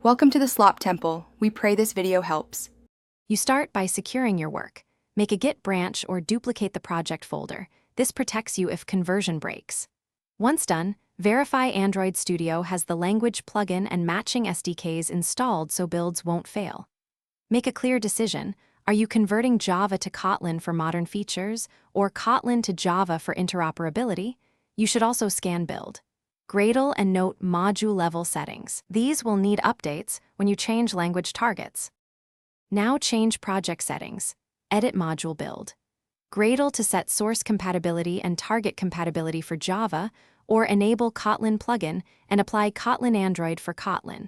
Welcome to the Slop Temple. We pray this video helps. You start by securing your work. Make a Git branch or duplicate the project folder. This protects you if conversion breaks. Once done, verify Android Studio has the language plugin and matching SDKs installed so builds won't fail. Make a clear decision. Are you converting Java to Kotlin for modern features or Kotlin to Java for interoperability? You should also scan build. Gradle and note module-level settings. These will need updates when you change language targets. Now change project settings. Edit module build. Gradle to set source compatibility and target compatibility for Java, or enable Kotlin plugin and apply Kotlin Android for Kotlin.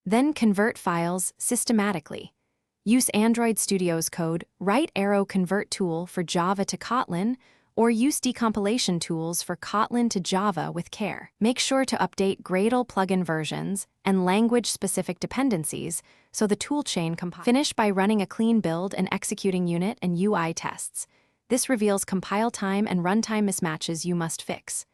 Then convert files systematically. Use Android Studio's code right arrow convert tool for Java to Kotlin, or use decompilation tools for Kotlin to Java with care. Make sure to update Gradle plugin versions and language-specific dependencies so the toolchain compiles. Finish by running a clean build and executing unit and UI tests. This reveals compile time and runtime mismatches you must fix.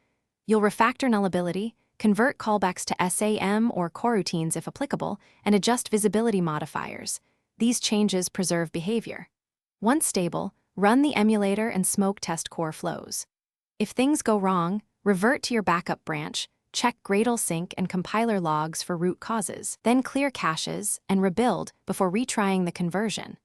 You'll refactor nullability, convert callbacks to SAM or coroutines if applicable, and adjust visibility modifiers. These changes preserve behavior. Once stable, run the emulator and smoke test core flows. If things go wrong, revert to your backup branch, check Gradle sync and compiler logs for root causes, then clear caches and rebuild before retrying the conversion.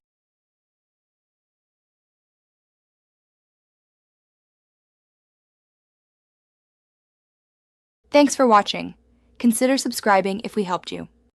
Thanks for watching. Consider subscribing if we helped you.